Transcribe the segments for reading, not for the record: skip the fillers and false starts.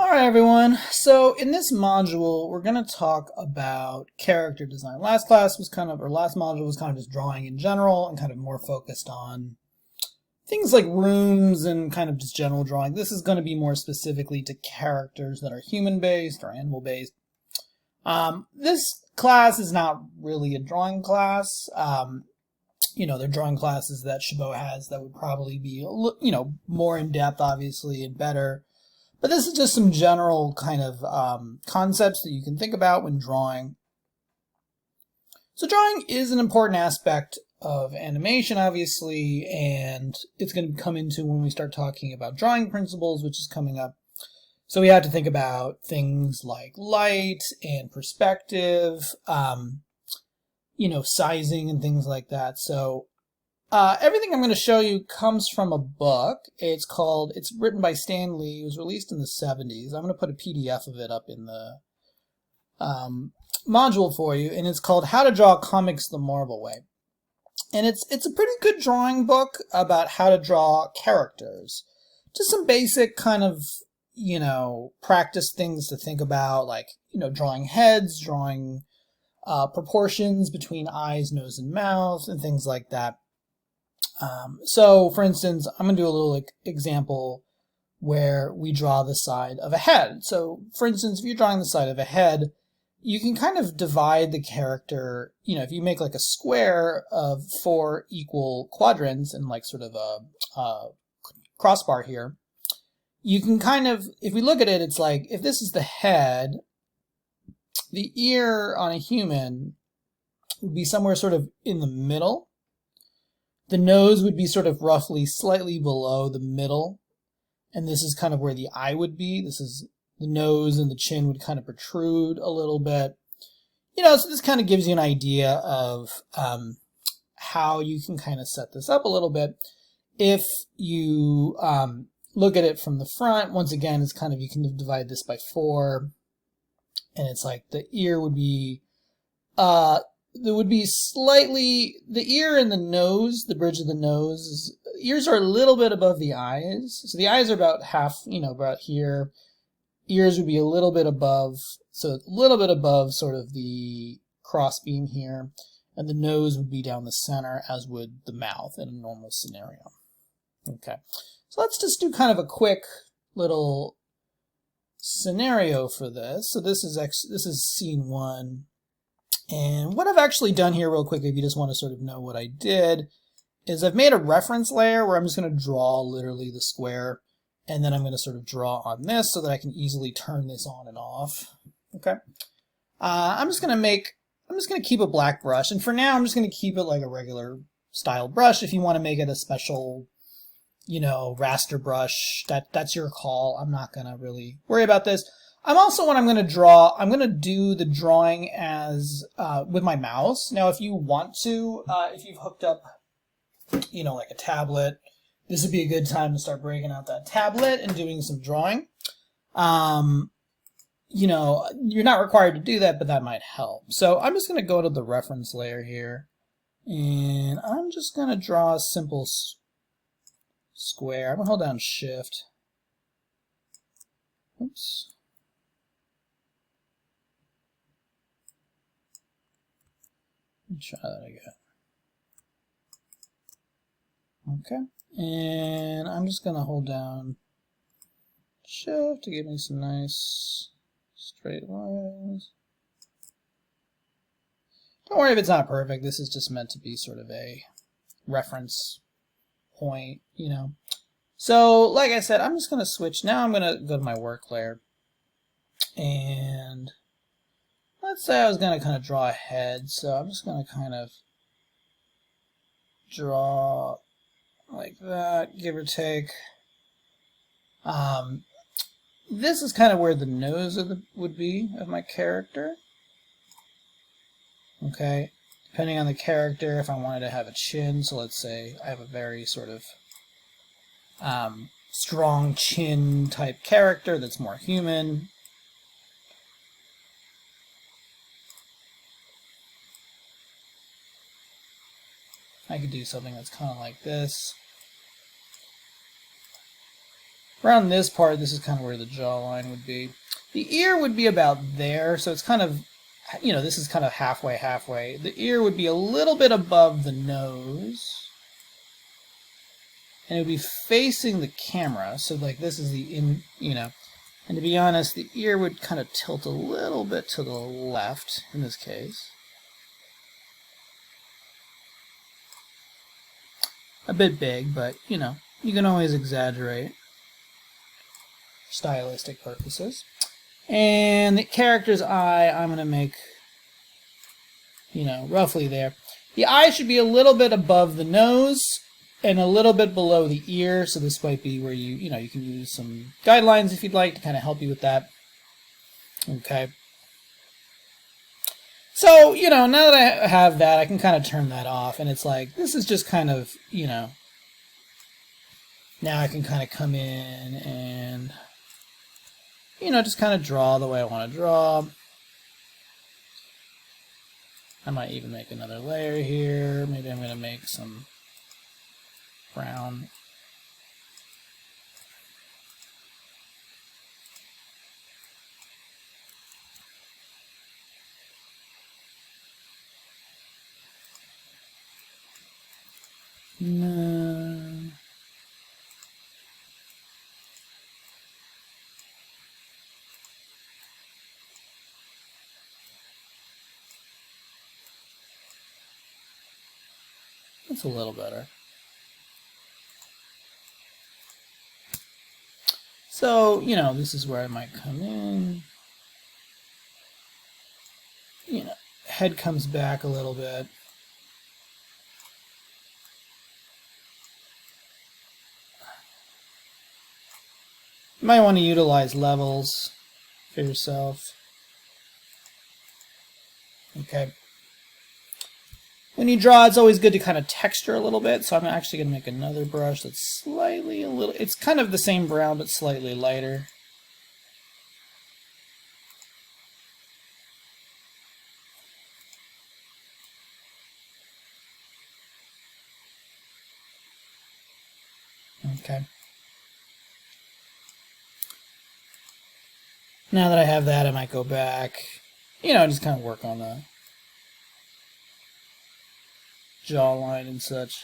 Alright everyone, so in this module we're going to talk about character design. Last module was kind of just drawing in general and kind of more focused on things like rooms and kind of just general drawing. This is going to be more specifically to characters that are human-based or animal-based. This class is not really a drawing class. They're drawing classes that Chabot has that would probably be, more in-depth obviously and better. But this is just some general kind of concepts that you can think about when drawing. So drawing is an important aspect of animation, obviously, and it's going to come into when we start talking about drawing principles, which is coming up. So we have to think about things like light and perspective, sizing and things like that. So everything I'm going to show you comes from a book. It's written by Stan Lee. It was released in the 70s. I'm going to put a PDF of it up in the module for you, and it's called How to Draw Comics the Marvel Way. And it's a pretty good drawing book about how to draw characters. Just some basic kind of, practice things to think about, like, drawing heads, drawing proportions between eyes, nose, and mouth, and things like that. So, for instance, I'm going to do a little example where we draw the side of a head. So, for instance, if you're drawing the side of a head, you can kind of divide the character, if you make like a square of 4 equal quadrants and like sort of a crossbar here, you can kind of, if we look at it, it's like, if this is the head, the ear on a human would be somewhere sort of in the middle. The nose would be sort of roughly slightly below the middle, and this is kind of where the eye would be. This is the nose, and the chin would kind of protrude a little bit. So this kind of gives you an idea of how you can kind of set this up a little bit. If you look at it from the front, once again, it's kind of, you can divide this by 4, and it's like the ear would be there would be slightly, the ear and the nose, the bridge of the nose, ears are a little bit above the eyes. So the eyes are about half, about here. Ears would be a little bit above, so a little bit above sort of the crossbeam here. And the nose would be down the center, as would the mouth in a normal scenario. Okay, so let's just do kind of a quick little scenario for this. So this is scene 1. And what I've actually done here real quick, if you just want to sort of know what I did, is I've made a reference layer where I'm just going to draw literally the square, and then I'm going to sort of draw on this so that I can easily turn this on and off. Okay. I'm just going to keep a black brush, and for now I'm just going to keep it like a regular style brush. If you want to make it a special, raster brush, that's your call. I'm not going to really worry about this. I'm going to do the drawing as, with my mouse. Now, if you want to, if you've hooked up, like a tablet, this would be a good time to start breaking out that tablet and doing some drawing. You're not required to do that, but that might help. So I'm just going to go to the reference layer here, and I'm just going to draw a simple square. I'm going to hold down Shift. Oops. Let me try that again. Okay, and I'm just going to hold down Shift to give me some nice straight lines. Don't worry if it's not perfect. This is just meant to be sort of a reference point, So, like I said, I'm just going to switch. Now I'm going to go to my work layer, and let's say I was going to kind of draw a head, so I'm just going to kind of draw like that, give or take. This is kind of where the nose would be of my character. Okay, depending on the character, if I wanted to have a chin, so let's say I have a very sort of strong chin type character that's more human. I could do something that's kind of like this. around this part, this is kind of where the jawline would be. The ear would be about there, so it's kind of, you know, this is kind of halfway. The ear would be a little bit above the nose. And it would be facing the camera, so like this is the you know, and to be honest, the ear would kind of tilt a little bit to the left in this case. A bit big, but you know, you can always exaggerate for stylistic purposes. And the character's eye, I'm going to make, you know, roughly there. The eye should be a little bit above the nose and a little bit below the ear, so this might be where you know, you can use some guidelines if you'd like to kind of help you with that. Okay. So, you know, now that I have that, I can kind of turn that off, and it's like, this is just kind of, you know, now I can kind of come in and, you know, just kind of draw the way I want to draw. I might even make another layer here. Maybe I'm going to make some brown. No. That's a little better. So, you know, this is where I might come in. You know, head comes back a little bit. You might want to utilize levels for yourself. Okay. When you draw, it's always good to kind of texture a little bit, so I'm actually going to make another brush that's slightly a little, it's kind of the same brown, but slightly lighter. Okay. Now that I have that, I might go back, you know, just kind of work on the jawline and such.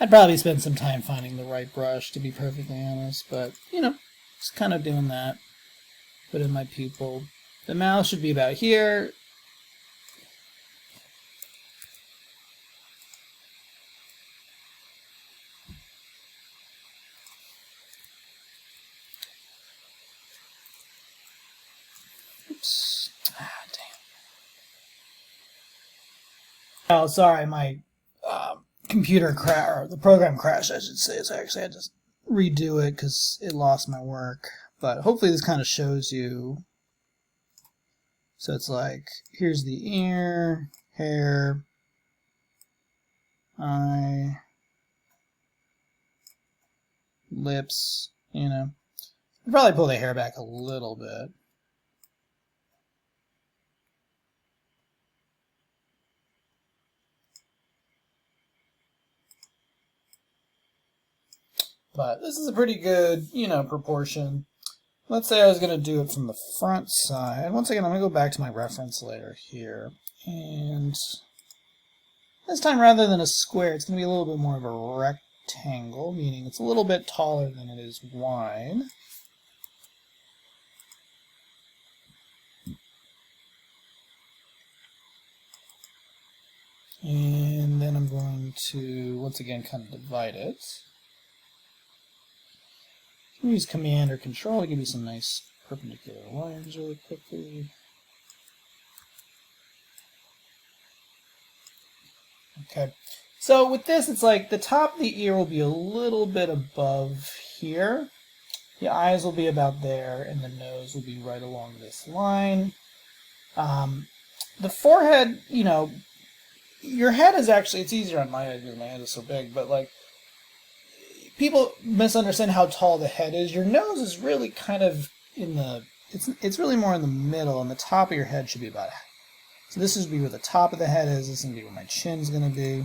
I'd probably spend some time finding the right brush, to be perfectly honest, but, you know, just kind of doing that. Put in my pupil. The mouth should be about here. Oops. Ah, damn. Oh, sorry, my computer or the program crashed, I should say, so I actually had to redo it because it lost my work. But hopefully this kind of shows you. So it's like, here's the ear, hair, eye, lips, you know. I'd probably pull the hair back a little bit. But this is a pretty good, you know, proportion. Let's say I was going to do it from the front side. Once again, I'm going to go back to my reference layer here. And this time, rather than a square, it's going to be a little bit more of a rectangle, meaning it's a little bit taller than it is wide. And then I'm going to, once again, kind of divide it. Use Command or Control to give you some nice perpendicular lines really quickly. Okay, so with this, it's like the top of the ear will be a little bit above here. The eyes will be about there, and the nose will be right along this line. The forehead, you know, your head is actually, it's easier on my head because my head is so big, but like, people misunderstand how tall the head is. Your nose is really kind of in the, it's really more in the middle, and the top of your head should be about, so this would be where the top of the head is, this is going to be where my chin's going to be.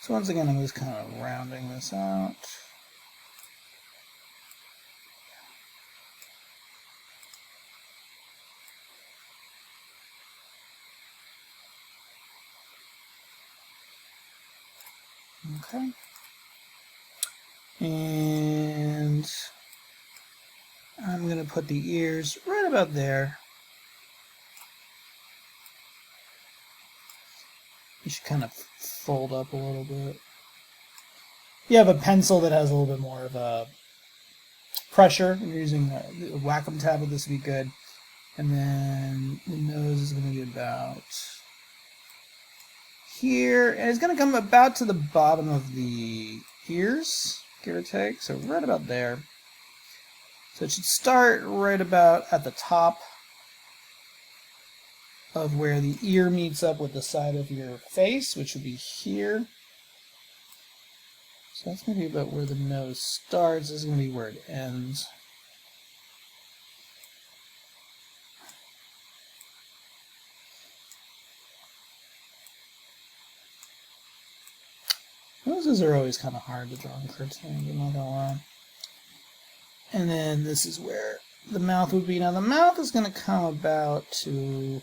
So once again, I'm just kind of rounding this out. Okay. And I'm going to put the ears right about there. You should kind of fold up a little bit. If you have a pencil that has a little bit more of a pressure, if you're using a Wacom tablet, this would be good. And then the nose is going to be about here, and it's going to come about to the bottom of the ears, give or take, so right about there. So it should start right about at the top of where the ear meets up with the side of your face, which would be here. So that's going to be about where the nose starts. This is going to be where it ends. Noses are always kind of hard to draw in cartoons, I'm not gonna lie. And then this is where the mouth would be. Now the mouth is going to come about to,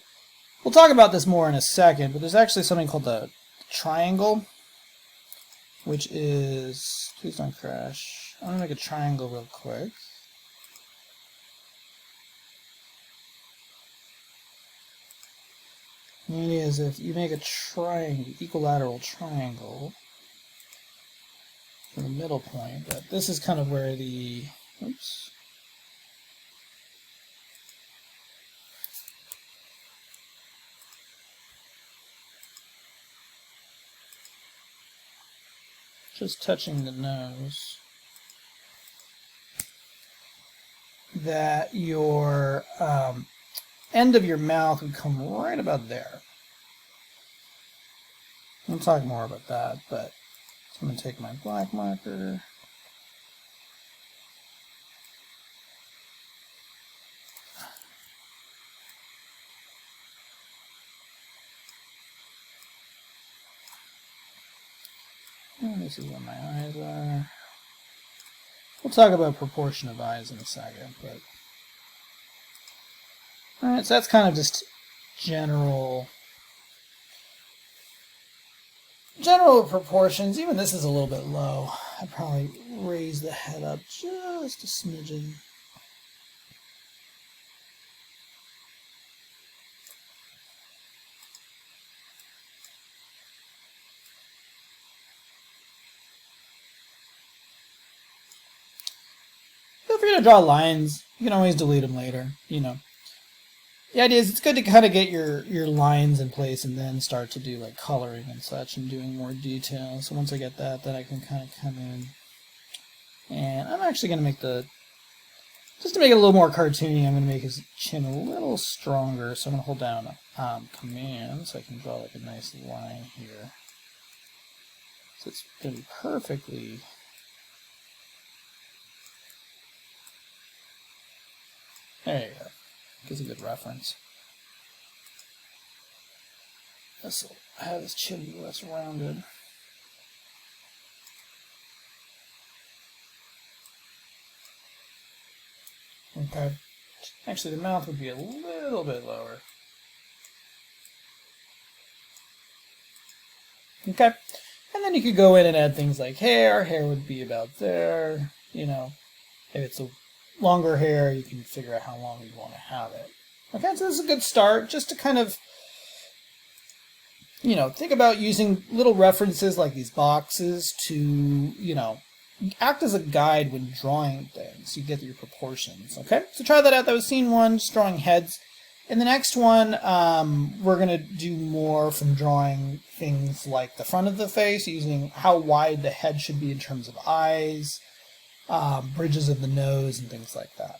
we'll talk about this more in a second, but there's actually something called the triangle, which is, please don't crash. I'm going to make a triangle real quick. The idea is if you make a triangle, equilateral triangle, for the middle point, but this is kind of where the, oops. Just touching the nose. That your end of your mouth would come right about there. We'll talk more about that, but I'm going to take my black marker. And this is where my eyes are. We'll talk about proportion of eyes in a second, but alright, so that's kind of just general proportions. Even this is a little bit low. I'd probably raise the head up just a smidgen. Feel free to draw lines. You can always delete them later, you know. The idea is it's good to kind of get your lines in place and then start to do like coloring and such and doing more detail. So once I get that, then I can kind of come in. And I'm actually going to make just to make it a little more cartoony, I'm going to make his chin a little stronger. So I'm going to hold down Command so I can draw like a nice line here. So it's going to be perfectly... There you go. Gives a good reference. This will have his chin be less rounded. Okay. Actually, the mouth would be a little bit lower. Okay. And then you could go in and add things like hair. Hair would be about there. You know, if it's a longer hair, you can figure out how long you want to have it. Okay, so this is a good start, just to kind of, you know, think about using little references like these boxes to, you know, act as a guide when drawing things. You get your proportions, okay? So try that out. That was scene one, just drawing heads. In the next one, we're going to do more from drawing things like the front of the face, using how wide the head should be in terms of eyes, bridges of the nose, and things like that.